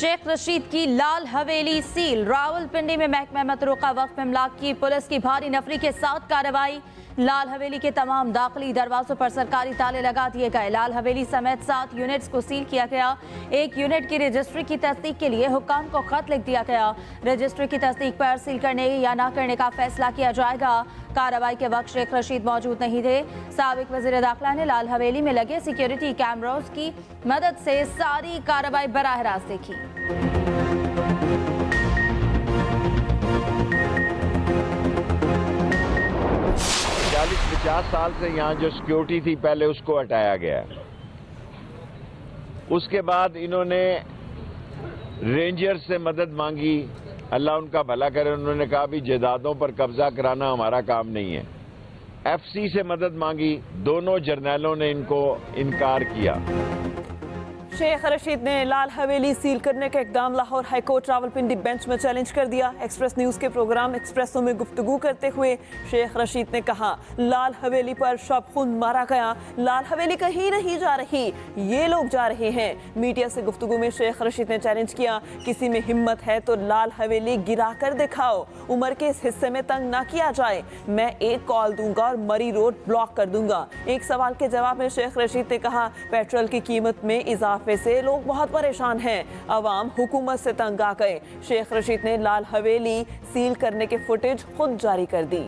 शेख रशीद की लाल हवेली सील। रावलपिंडी में महकमा मतरूका वक्फ इमलाक की पुलिस की भारी नफरी के साथ कार्रवाई। लाल हवेली के तमाम दाखिली दरवाजों पर सरकारी ताले लगा दिए गए। लाल हवेली समेत 7 यूनिट्स को सील किया गया। एक यूनिट की रजिस्ट्री की तस्दीक के लिए हुक्काम को खत लिख दिया गया। रजिस्ट्री की तस्दीक पर सील करने या न करने का फैसला किया जाएगा। कार्रवाई के वक्त शेख रशीद मौजूद नहीं थे। साबिक वज़ीर दाखिला ने लाल हवेली में लगे सिक्योरिटी कैमरों की मदद से सारी कार्रवाई बराह रास्त देखी। 40-50 साल से यहाँ जो सिक्योरिटी थी पहले उसको हटाया गया। उसके बाद इन्होंने रेंजर से मदद मांगी, अल्लाह उनका भला करे। उन्होंने कहा भी जायदादों पर कब्जा कराना हमारा काम नहीं है। एफसी से मदद मांगी, दोनों जर्नैलों ने इनको इनकार किया। शेख रशीद ने लाल हवेली सील करने का इकदाम लाहौर हाईकोर्ट रावलपिंडी बेंच में चैलेंज कर दिया। एक्सप्रेस न्यूज के प्रोग्राम एक्सप्रेसो में गुफ्तगू करते हुए शेख रशीद ने कहा, लाल हवेली पर शब खून मारा गया, लाल हवेली कहीं नहीं जा रही, ये लोग जा रहे हैं। मीडिया से गुफ्तगू में शेख रशीद ने चैलेंज किया, किसी में हिम्मत है तो लाल हवेली गिरा कर दिखाओ, उमर के इस हिस्से में तंग ना किया जाए, मैं एक कॉल दूंगा और मरी रोड ब्लॉक कर दूंगा। एक सवाल के जवाब में शेख रशीद ने कहा, पेट्रोल की कीमत में इजाफे से लोग बहुत परेशान हैं, अवाम हुकूमत से तंग आ गए। शेख रशीद ने लाल हवेली सील करने के फुटेज खुद जारी कर दी।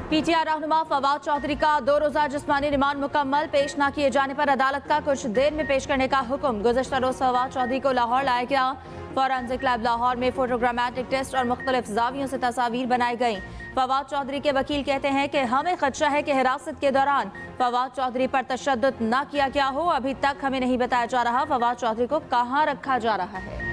पीटीआई रहनुमा फवाद चौधरी का 2 रोजा जिस्मानी रिमांड मुकम्मल। पेश न किए जाने पर अदालत का कुछ देर में पेश करने का हुक्म। गुज़श्ता रोज फवाद चौधरी को लाहौर लाया गया। फॉरेंसिक लैब लाहौर में फोटोग्रामेटिक टेस्ट और मुख्तलिफ जावियों से तस्वीर बनाई गई। फवाद चौधरी के वकील कहते हैं कि हमें खदशा है कि हिरासत के दौरान फवाद चौधरी पर तशद्दुद न किया गया हो। अभी तक हमें नहीं बताया जा रहा फवाद चौधरी को कहाँ रखा जा रहा है।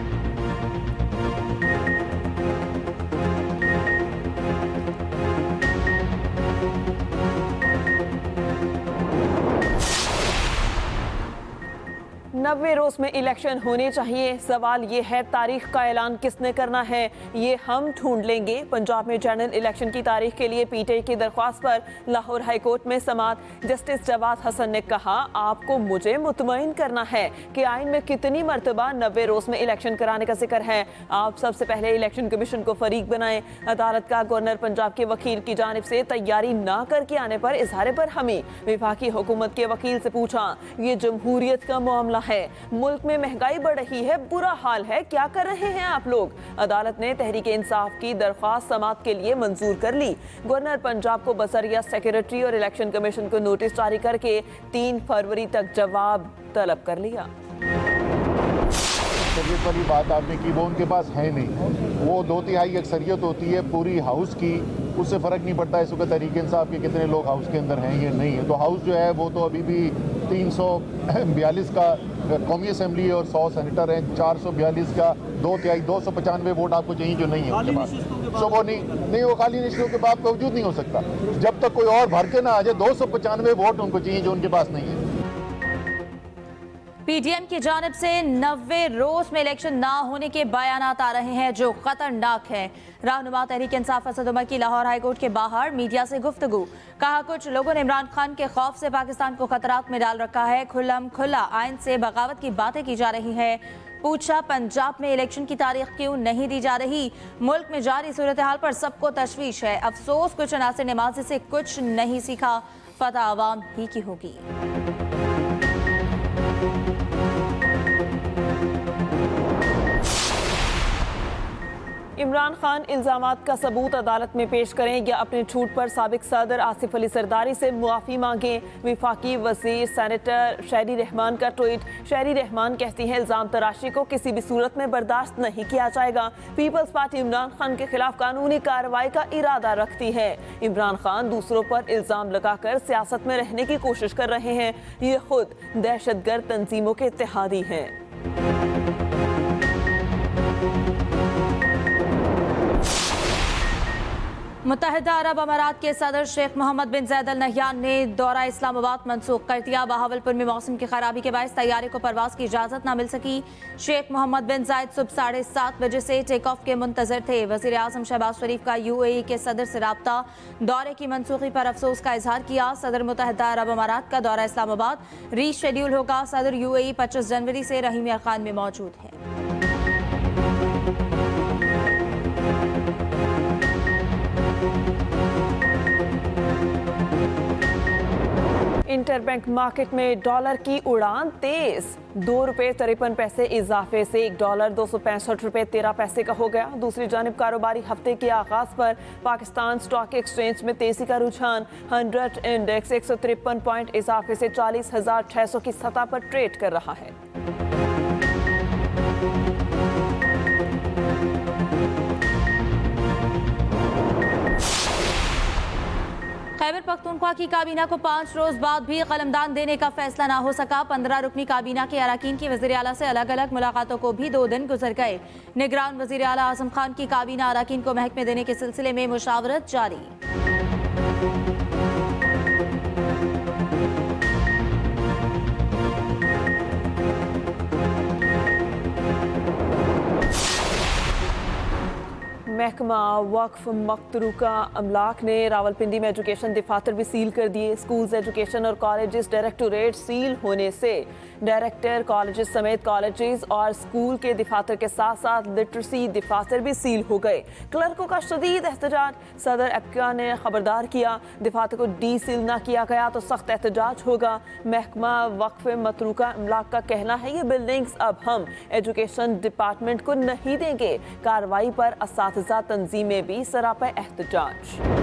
नब्बे रोज में इलेक्शन होने चाहिए। सवाल ये है, तारीख का ऐलान किसने करना है, ये हम ढूंढ लेंगे। पंजाब में जनरल इलेक्शन की तारीख के लिए पीटीआई की दरख्वास्त पर लाहौर हाईकोर्ट में समाअत जस्टिस जवाद हसन ने कहा, आपको मुझे मुतमईन करना है कि आइन में कितनी मरतबा 90 रोज में इलेक्शन कराने का जिक्र है। आप सबसे पहले इलेक्शन कमीशन को फरीक बनाएं। अदालत का गवर्नर पंजाब के वकील की जानिब से तैयारी न करके आने पर इजहार बरहमी। विफाकी हुकूमत के वकील से पूछा, ये जमहूरियत का मामला है, मुल्क में महंगाई बढ़ रही है, बुरा हाल है, क्या कर रहे हैं आप लोग। अदालत ने तहरीक इंसाफ की दरख्वास्त समाअत के लिए मंजूर कर ली। गवर्नर पंजाब को बसरिया सेक्रेटरी और इलेक्शन कमीशन को नोटिस जारी करके 3 फरवरी तक जवाब तलब कर लिया। शरीयत वाली बात आपने की, वो उनके पास है नहीं। वो 2/3 अक्सरियत होती है पूरी हाउस की, उससे फ़र्क नहीं पड़ता इस वक्त तहरीक इंसाफ के कितने लोग हाउस के अंदर हैं या नहीं है। तो हाउस जो है वो तो अभी भी 342 का कौमी असम्बली और 100 सेनेटर हैं, 442 का 2/3 295 वोट आपको चाहिए जो नहीं है उनके पास। सो वो नहीं वो खाली निश्चितों के बावजूद नहीं हो सकता जब तक कोई और भर के ना आ जाए। 295 वोट उनको चाहिए जो उनके पास नहीं है। पीडीएम की जानिब से 90 रोज में इलेक्शन ना होने के बयानात आ रहे हैं जो खतरनाक है। रहनुमा तहरीक इंसाफ असद उमर की लाहौर हाईकोर्ट के बाहर मीडिया से गुफ्तगू। कहा, कुछ लोगों ने इमरान खान के खौफ से पाकिस्तान को खतरात में डाल रखा है। खुल्लम खुल्ला आइन से बगावत की बातें की जा रही है। पूछा, पंजाब में इलेक्शन की तारीख क्यों नहीं दी जा रही। मुल्क में जारी सूरत हाल पर सबको तशवीश है। अफसोस कुछ नासिर नमाजी से कुछ नहीं सीखा, फतह आवाम ही की होगी। इमरान खान इल्जामात का सबूत अदालत में पेश करें या अपने झूठ पर साबिक सदर आसिफ अली सरदारी से मुआफ़ी मांगें। विफाकी वज़ीर सेनेटर शहरी रहमान का ट्वीट। शहरी रहमान कहती हैं, इल्ज़ाम तराशी को किसी भी सूरत में बर्दाश्त नहीं किया जाएगा। पीपल्स पार्टी इमरान खान के खिलाफ कानूनी कार्रवाई का इरादा रखती है। इमरान खान दूसरों पर इल्ज़ाम लगाकर सियासत में रहने की कोशिश कर रहे हैं। ये खुद दहशतगर्द तंजीमों के इत्तेहादी हैं। मुत्तहिदा अरब अमारात के सदर शेख मोहम्मद बिन जैद अल नहयान ने दौरा इस्लामाबाद मंसूख कर दिया। बहावलपुर में मौसम की खराबी के बायस तैयारे को परवाज की इजाजत न मिल सकी। शेख मोहम्मद बिन जायद सुबह 7:30 बजे से टेक ऑफ के मुंतजर थे। वजीर आजम शहबाज शरीफ का UAE के सदर से राब्ता, दौरे की मनसूखी पर अफसोस का इजहार किया। सदर मुत्तहिदा अरब अमारात का दौरा इस्लामाबाद रीशेड्यूल होगा। सदर UAE 25 जनवरी से रहीम यार खान में मौजूद है। इंटरबैंक मार्केट में डॉलर की उड़ान तेज, ₹2.53 इजाफे से $1 265.13 का हो गया। दूसरी जानिब कारोबारी हफ्ते के आगाज पर पाकिस्तान स्टॉक एक्सचेंज में तेजी का रुझान। 100 इंडेक्स 153 पॉइंट इजाफे से 40,600 की सतह पर ट्रेड कर रहा है। खैबर पख्तूनख्वा की काबीना को 5 रोज बाद भी कलमदान देने का फैसला ना हो सका। 15 रुकनी काबीना के अरकान की वज़ीर आला से अलग अलग मुलाकातों को भी 2 दिन गुजर गए। निगरान वज़ीर आला आज़म खान की काबीना अरकान को महकमे देने के सिलसिले में मुशावरत जारी। महकमा वक्फ मकतरूका अमलाक ने रावलपिंडी में एजुकेशन दफातर भी सील कर दिए। स्कूल्स, एजुकेशन और कॉलेजेस डायरेक्टोरेट सील होने से डायरेक्टर कॉलेजेस समेत कॉलेजेस और स्कूल के दफातर के साथ साथ लिटरेसी दफातर भी सील हो गए। क्लर्कों का शदीद एहतजाज, सदर एपका ने खबरदार किया, दफातर को डी सील ना किया गया तो सख्त एहतजाज होगा। महकमा वक्फ मतरूका अमलाक का कहना है ये बिल्डिंग्स अब हम एजुकेशन डिपार्टमेंट को नहीं देंगे। कार्रवाई पर असातिज़ा तंजीमें भी सरापा एहतजाज।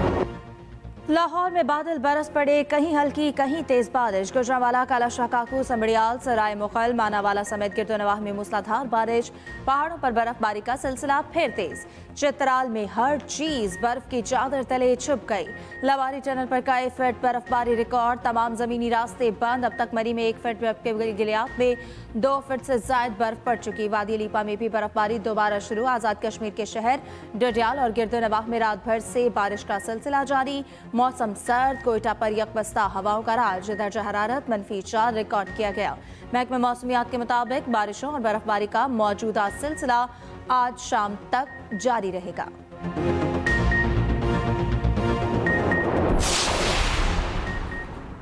लाहौर में बादल बरस पड़े, कहीं हल्की कहीं तेज बारिश। गुजरांवाला, काला शाह काकू, समड़ियाल, सराय मुखल, मानावाला समेत गिरदोनवाह में मूसलाधार बारिश। पहाड़ों पर बर्फबारी का सिलसिला फिर तेज। चित्राल में हर चीज बर्फ की चादर तले छुप गई। लवारी टनल पर कई फीट बर्फबारी रिकॉर्ड। तमाम जमीनी रास्ते बंद। अब तक मरी में 1 फीट, जबकि गिलियात में 2 फीट से ज्यादा बर्फ पड़ चुकी। वादी लीपा में भी बर्फबारी दोबारा शुरू। आजाद कश्मीर के शहर डडियाल और गिरदोनवाह में रात भर से बारिश का सिलसिला जारी। मौसम सर्द, कोयटा पर यकबस्ता हवाओं का राज। दर्जा हरारत -4 रिकॉर्ड किया गया। महकमे मौसमियात के मुताबिक बारिशों और बर्फबारी का मौजूदा सिलसिला आज शाम तक जारी रहेगा।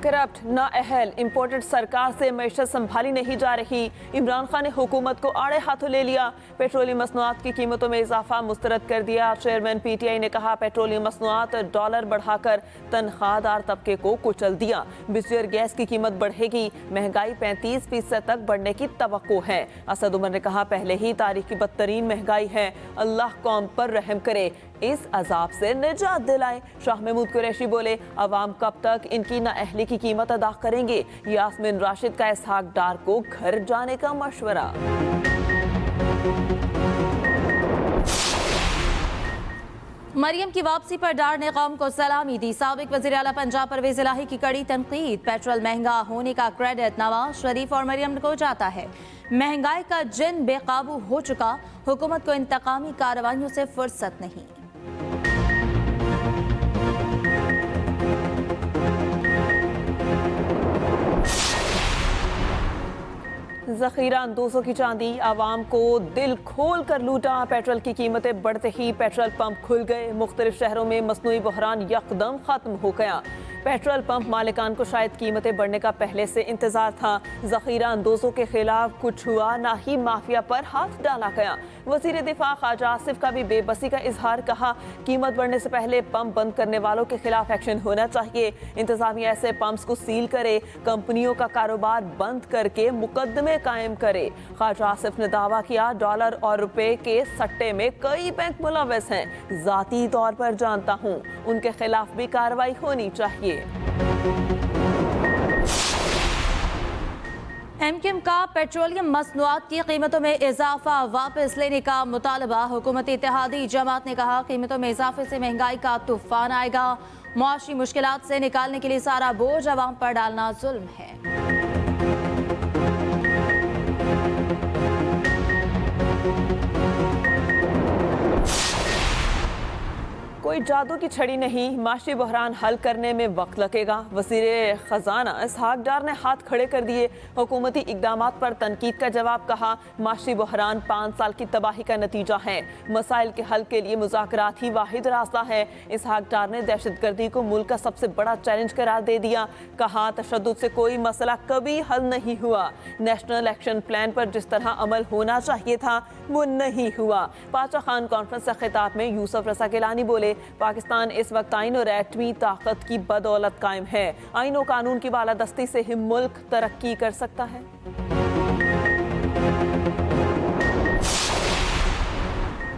करप्ट, नाअहल, इम्पोर्टेड सरकार से मैशत संभाली नहीं जा रही। इमरान खान ने हुकूमत को आड़े हाथों ले लिया। पेट्रोलियम मसनूआत की कीमतों में इजाफा मुस्तरद कर दिया। चेयरमैन PTI ने कहा पेट्रोलियम मसनूआत डॉलर बढ़ाकर तनख्वाहदार तबके को कुचल दिया। बिजली और गैस की कीमत बढ़ेगी। महंगाई 35% तक बढ़ने की तवक्को है। असद उमर ने कहा पहले ही तारीख की बदतरीन महंगाई है, अल्लाह कौम पर रहम करे, इस अजाब से निजात दिलाए। शाह महमूद कुरैशी बोले अवाम कब तक इनकी नाअहली की कीमत अदा करेंगे। यास्मीन राशिद का इसहाक डार को घर जाने का मशवरा। मरियम की वापसी पर डार ने कौम को सलामी दी। साबिक वज़ीर आला पंजाब परवेज़ इलाही की कड़ी तनकीद। पेट्रोल महंगा होने का क्रेडिट नवाज शरीफ और मरियम को जाता है। महंगाई का जिन बेकाबू हो चुका, हुकूमत को इंतकामी कार्रवाइयों से फुर्सत नहीं। जखीरा अंदोजों की चांदी आवाम को दिल खोल कर लूटा। पेट्रोल की कीमतें बढ़ते ही पेट्रोल पंप खुल गए। मुख्तलिफ शहरों में मसनूई बहरान यकदम खत्म हो गया। पेट्रोल पंप मालिकान को शायद कीमतें बढ़ने का पहले से इंतजार था। जखीरा अंदोजों के खिलाफ कुछ हुआ, ना ही माफिया पर हाथ डाला गया। वजीर दिफा ख्वाजा आसिफ का भी बेबसी का इजहार, कहा कीमत बढ़ने से पहले पंप बंद करने वालों के खिलाफ एक्शन होना चाहिए। इंतजामिया ऐसे पंप्स को सील करे, कंपनियों का कारोबार बंद करके मुकदमे कायम करे। ख्वाजा आसिफ ने दावा किया डॉलर और रुपए के सट्टे में कई बैंक मुलव्वस हैं। जाती तौर पर जानता हूँ, उनके खिलाफ भी कार्रवाई होनी चाहिए। MQM का पेट्रोलियम मसनूआत की कीमतों में इजाफा वापस लेने का मुतालबा। हुकूमती इत्तेहादी जमात ने कहा कीमतों में इजाफे से महंगाई का तूफान आएगा। मुआशी मुश्किलात से निकालने के लिए सारा बोझ अवाम पर डालना जुल्म है। कोई जादू की छड़ी नहीं, माशी बहरान हल करने में वक्त लगेगा। वज़ीर ख़जाना इसहाक डार ने हाथ खड़े कर दिए। हुकूमती इक़दामात पर तनकीद का जवाब, कहा माशी बहरान 5 साल की तबाही का नतीजा है। मसाइल के हल के लिए मुज़ाकरात ही वाहिद रास्ता है। इसहाक डार ने दहशतगर्दी को मुल्क का सबसे बड़ा चैलेंज करार दे दिया। कहा तशद्दुद से कोई मसला कभी हल नहीं हुआ। नेशनल एक्शन प्लान पर जिस तरह अमल होना चाहिए था वो नहीं हुआ। पाचा खान कॉन्फ्रेंस से खिताब में यूसुफ रज़ा गिलानी बोले, पाकिस्तान इस वक्त आइन और एटमी ताकत की बदौलत कायम है। आइन और कानून की बालादस्ती से ही मुल्क तरक्की कर सकता है।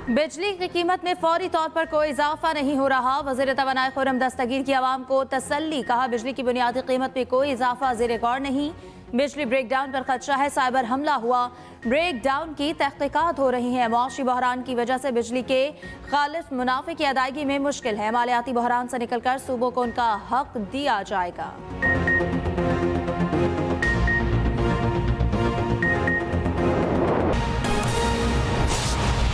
बिजली की कीमत में फौरी तौर पर कोई इजाफा नहीं हो रहा। वज़ीर तवानाई खुर्रम दस्तगीर की आवाम को तसल्ली, कहा बिजली की बुनियादी कीमत में कोई इजाफा ज़ेर गौर नहीं। बिजली ब्रेकडाउन पर खदशा है, साइबर हमला हुआ, ब्रेकडाउन की तहकीकात हो रही हैं। मौशी बहरान की वजह से बिजली के खालिस मुनाफे की अदायगी में मुश्किल है। मालियाती बहरान से निकलकर सूबों को उनका हक दिया जाएगा।